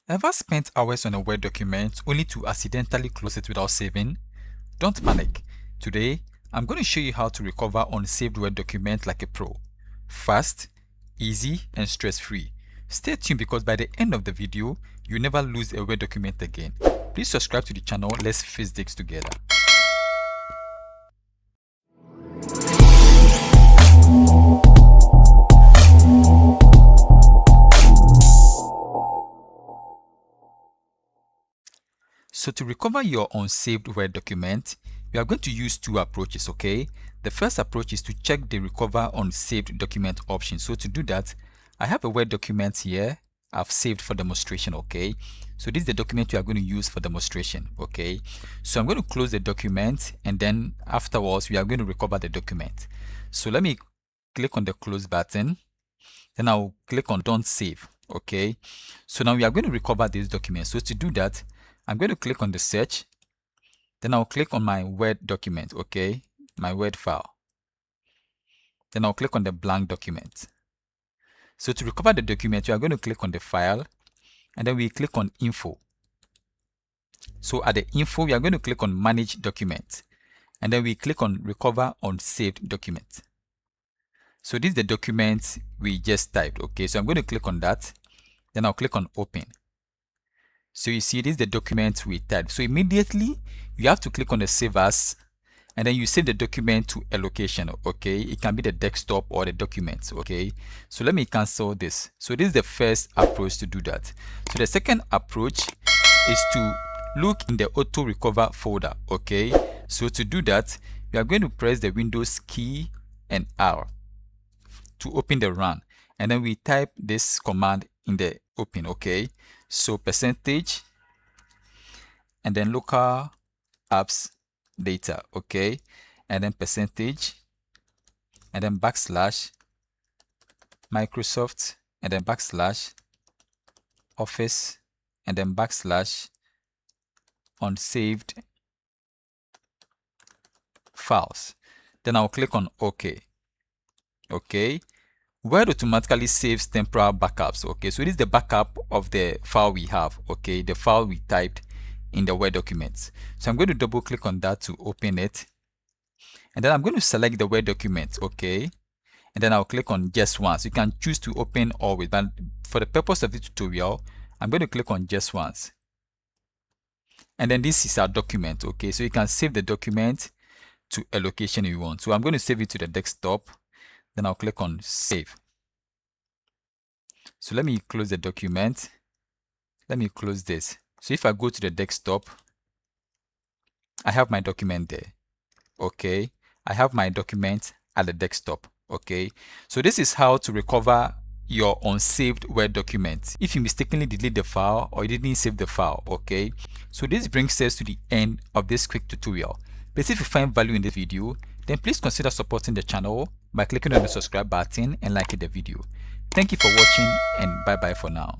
Ever spent hours on a Word document only to accidentally close it without saving? Don't panic. Today, I'm going to show you how to recover unsaved Word document like a pro. Fast, easy, and stress-free. Stay tuned because by the end of the video, you'll never lose a Word document again. Please subscribe to the channel. Let's face this together. So to recover your unsaved Word document, we are going to use two approaches, okay? The first approach is to check the recover unsaved document option. So to do that, I have a Word document here I've saved for demonstration, okay? So this is the document we are going to use for demonstration, okay? So I'm going to close the document and then afterwards we are going to recover the document. So let me click on the close button. Then I'll click on don't save, okay? So now we are going to recover this document. So to do that, I'm going to click on the search. Then I'll click on my Word document, okay? My Word file. Then I'll click on the blank document. So to recover the document, you are going to click on the file and then we click on info. So at the info, we are going to click on manage document and then we click on recover unsaved document. So this is the document we just typed, okay? So I'm going to click on that. Then I'll click on open. So you see, this is the document we typed. So immediately you have to click on the save as and then you save the document to a location, okay? It can be the desktop or the documents, okay? So let me cancel this. So this is the first approach to do that. So the second approach is to look in the AutoRecover folder, okay? So to do that, we are going to press the Windows key and R to open the run. And then we type this command in the open, okay? So percentage and then local apps data, okay? And then percentage and then backslash Microsoft and then backslash Office and then backslash unsaved files. Then I'll click on OK. Okay. Word automatically saves temporal backups, okay? So this is the backup of the file we have, okay? The file we typed in the Word documents. So I'm going to double click on that to open it. And then I'm going to select the Word document, okay? And then I'll click on just once. You can choose to open always, but for the purpose of the tutorial, I'm going to click on just once. And then this is our document, okay? So you can save the document to a location you want. So I'm going to save it to the desktop. Then I'll click on save. So let me close the document. Let me close this. So if I go to the desktop, I have my document there. Okay. I have my document at the desktop. Okay. So this is how to recover your unsaved Word document if you mistakenly delete the file or you didn't save the file. Okay. So this brings us to the end of this quick tutorial. But if you find value in this video, then please consider supporting the channel by clicking on the subscribe button and liking the video. Thank you for watching and bye bye for now.